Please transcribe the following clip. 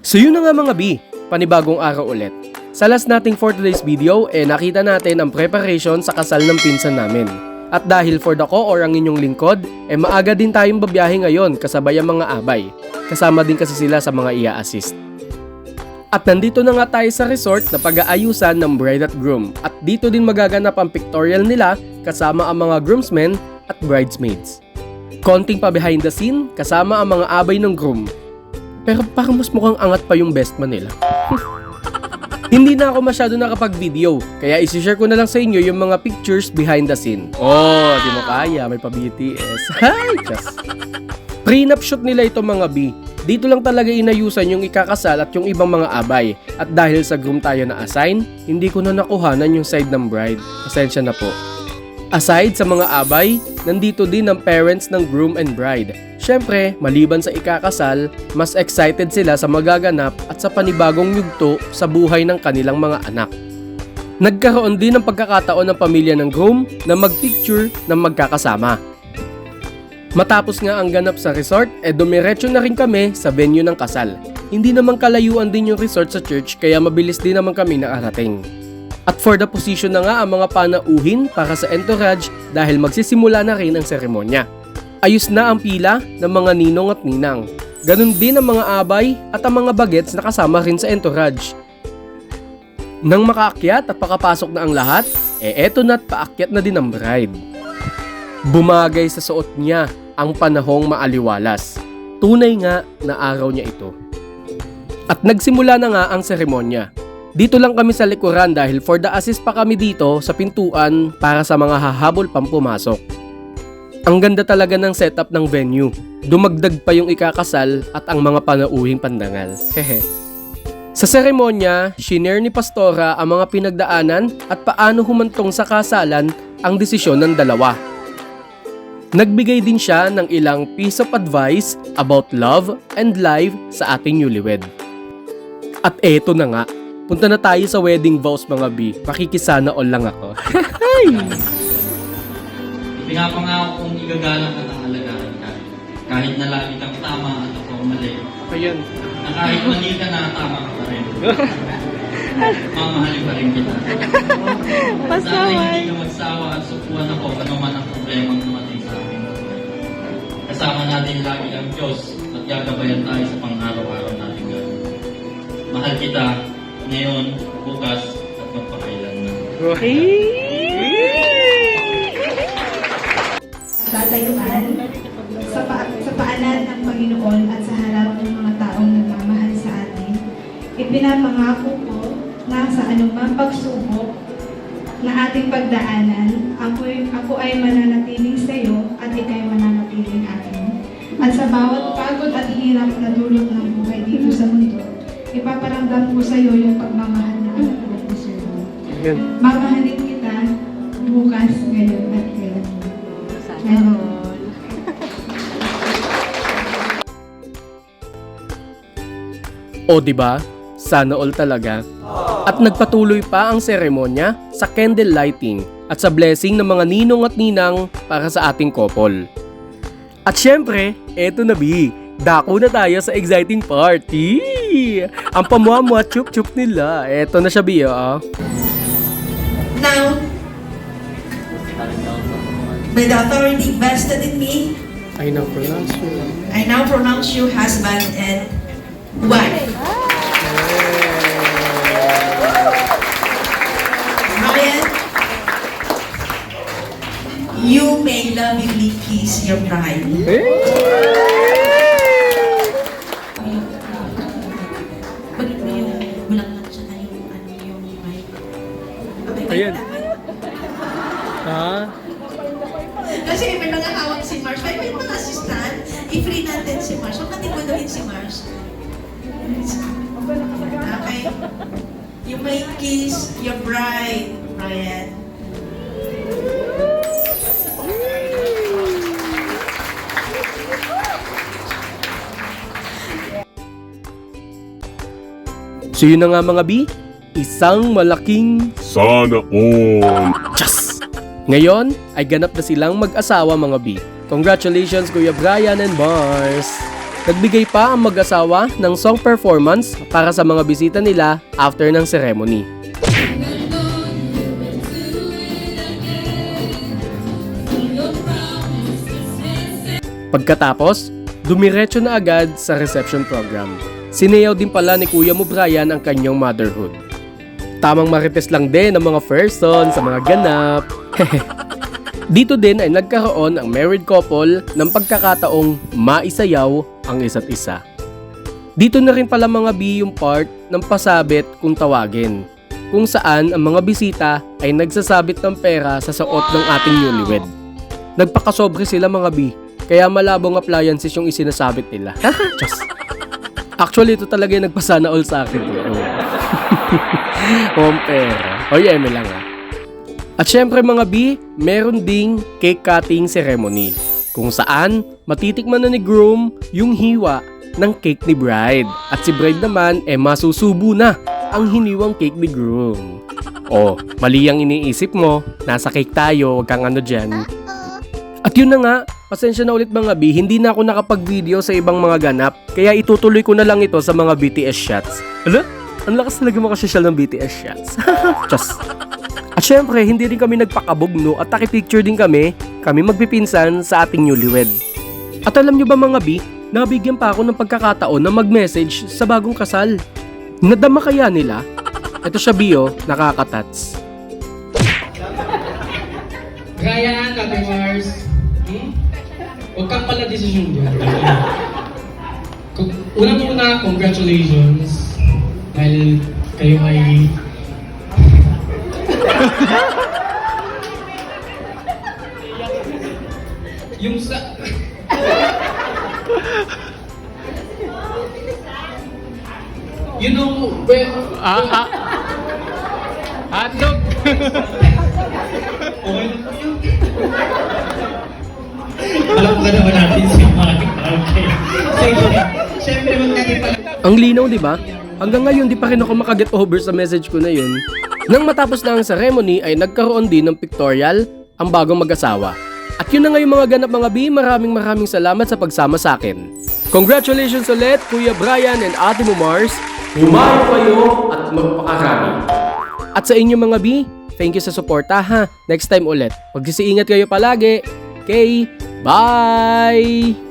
So yun na nga mga B, panibagong araw ulit. Sa last nating for today's video, nakita natin ang preparation sa kasal ng pinsan namin. At dahil for the co-or ang inyong lingkod, maaga din tayong babiyahe ngayon kasabay ang mga abay. Kasama din kasi sila sa mga ia-assist. At nandito na nga tayo sa resort na pag-aayusan ng bride at groom. At dito din magaganap ang pictorial nila kasama ang mga groomsmen at bridesmaids. Konting pa behind the scene kasama ang mga abay ng groom. Pero parang mas mukhang angat pa yung best man nila. Hindi na ako masyado nakapag-video, kaya isi-share ko na lang sa inyo yung mga pictures behind the scene. Oh, di mo kaya, may pa-BTS. Hay, just. Prenup shoot nila ito mga B. Dito lang talaga inayusan yung ikakasal at yung ibang mga abay. At dahil sa groom tayo na-assign, hindi ko na nakuhanan yung side ng bride. Pasensya na po. Aside sa mga abay, nandito din ang parents ng groom and bride. Syempre, maliban sa ikakasal, mas excited sila sa magaganap at sa panibagong yugto sa buhay ng kanilang mga anak. Nagkaroon din ng pagkakataon ng pamilya ng groom na magpicture ng magkakasama. Matapos nga ang ganap sa resort, dumiretso na rin kami sa venue ng kasal. Hindi naman kalayuan din yung resort sa church kaya mabilis din naman kami nakarating. At for the position na nga ang mga panauhin para sa entourage dahil magsisimula na rin ang seremonya. Ayos na ang pila ng mga ninong at ninang. Ganon din ang mga abay at ang mga bagets na kasama rin sa entourage. Nang makaakyat at pakapasok na ang lahat, eto na't paakyat na din ang bride. Bumagay sa suot niya ang panahong maaliwalas. Tunay nga na araw niya ito. At nagsimula na nga ang seremonya. Dito lang kami sa likuran dahil for the assist pa kami dito sa pintuan para sa mga hahabol pang pumasok. Ang ganda talaga ng setup ng venue. Dumagdag pa yung ikakasal at ang mga panauhing pandangal. Hehe. Sa seremonya, shinare ni Pastora ang mga pinagdaanan at paano humantong sa kasalan ang desisyon ng dalawa. Nagbigay din siya ng ilang piece of advice about love and life sa ating newlywed. At eto na nga, punta na tayo sa wedding vows mga B. Makikisana all lang ako. Pinapangako kong igagalang at aalagaan ka. Kahit na lagi kang tama at ako mali. Ayan. Na kahit mali ka na, tama ka pa rin. Mamahalin pa rin kita. Sana hindi ka magsawa at supuan ako ano man ang problemang dumating sa akin. Kasama natin lagi ang Diyos at gagabayan tayo sa pang-araw-araw natin gano'n. Mahal kita ngayon, bukas at magpakailanman. Tatayuan sa paanan ng Panginoon at sa harap ng mga taong nagmamahal sa atin. Ipinapangako ko na sa anumang pagsubok na ating pagdaanan, ako ay mananatiling sa iyo at ikay mananatiling akin. At sa bawat pagod at hirap na dulot ng buhay dito sa mundo, ipaparamdam ko sa iyo yung pagmamahal na anak ko po sa iyo. Mamahalin kita bukas, ngayon at kailan. O diba? Sana all talaga. At nagpatuloy pa ang seremonya sa candle lighting at sa blessing ng mga ninong at ninang para sa ating couple. At syempre, eto na B, dako na tayo sa exciting party! Ang pamuamua chup-chup nila. Eto na siya B, Now, by the authority vested in me, I now pronounce you. I now pronounce you husband and wife. Ryan, you may lovingly kiss your bride. Bakit mo yung bulaklak siya yung mic? Ayan. Ha? Kasi may mga hawak si Mars. May mga assistant. I-free natin si Mars. Huwag natin manuhin si Mars. Okay? You may kiss your bride, Brian. So yun na nga mga B, isang malaking Sana all! Diyos! Ngayon ay ganap na silang mag-asawa mga B. Congratulations Kuya Brian and Mars! nagbigay pa ang mag-asawa ng song performance para sa mga bisita nila after ng ceremony. Pagkatapos, dumiretso na agad sa reception program. Sinayaw din pala ni Kuya mo Brian ang kanyang motherhood. Tamang marites lang din ang mga person sa mga ganap. Dito din ay nagkaroon ang married couple ng pagkakataong maisayaw ang isa't isa. Dito na rin pala mga B yung part ng pasabit kung tawagin, kung saan ang mga bisita ay nagsasabit ng pera sa suot ng ating newlywed. Nagpakasobre sila mga B, kaya malabong appliances yung isinasabit nila. Just. Actually, ito talaga yung nagpasana all sa akin. Pera. Oy, eme lang ha. At syempre mga B, meron ding cake cutting ceremony, kung saan matitikman na ni groom yung hiwa ng cake ni bride. At si bride naman masusubo na ang hiniwang cake ni groom. Oh, mali ang iniisip mo, nasa cake tayo, wag kang ano dyan. At yun na nga, pasensya na ulit mga B, hindi na ako nakapag-video sa ibang mga ganap, kaya itutuloy ko na lang ito sa mga BTS shots. Ala? Ang lakas talaga makasosyal ng BTS shots. Just. At syempre, hindi rin kami nagpakabugno at takipicture din kami magpipinsan sa ating newlywed. At alam nyo ba mga B, nabigyan pa ako ng pagkakataon na mag-message sa bagong kasal. Nadama kaya nila? Ito siya Bio, nakakatats. Ryan, Ate Mars, huwag kang pala desisyon dyan. Unang-una, congratulations. Dahil kayo ay... yung sa... you know, hotdog! Okay na po yun. Alam ka naman natin si Mike. Okay. Siyempre magkakita. Ang linaw, di ba? Hanggang ngayon, di pa rin ako makaget over sa message ko na yun. Nang matapos na ang ceremony ay nagkaroon din ng pictorial ang bagong mag-asawa. At yun na nga yung mga ganap mga B, maraming salamat sa pagsama sa akin. Congratulations ulit, Kuya Brian and Ate mo Mars. Humayo kayo at magpakarami. At sa inyo mga B, thank you sa suporta ha. Next time ulit. Magsisiingat kayo palagi. Okay, bye!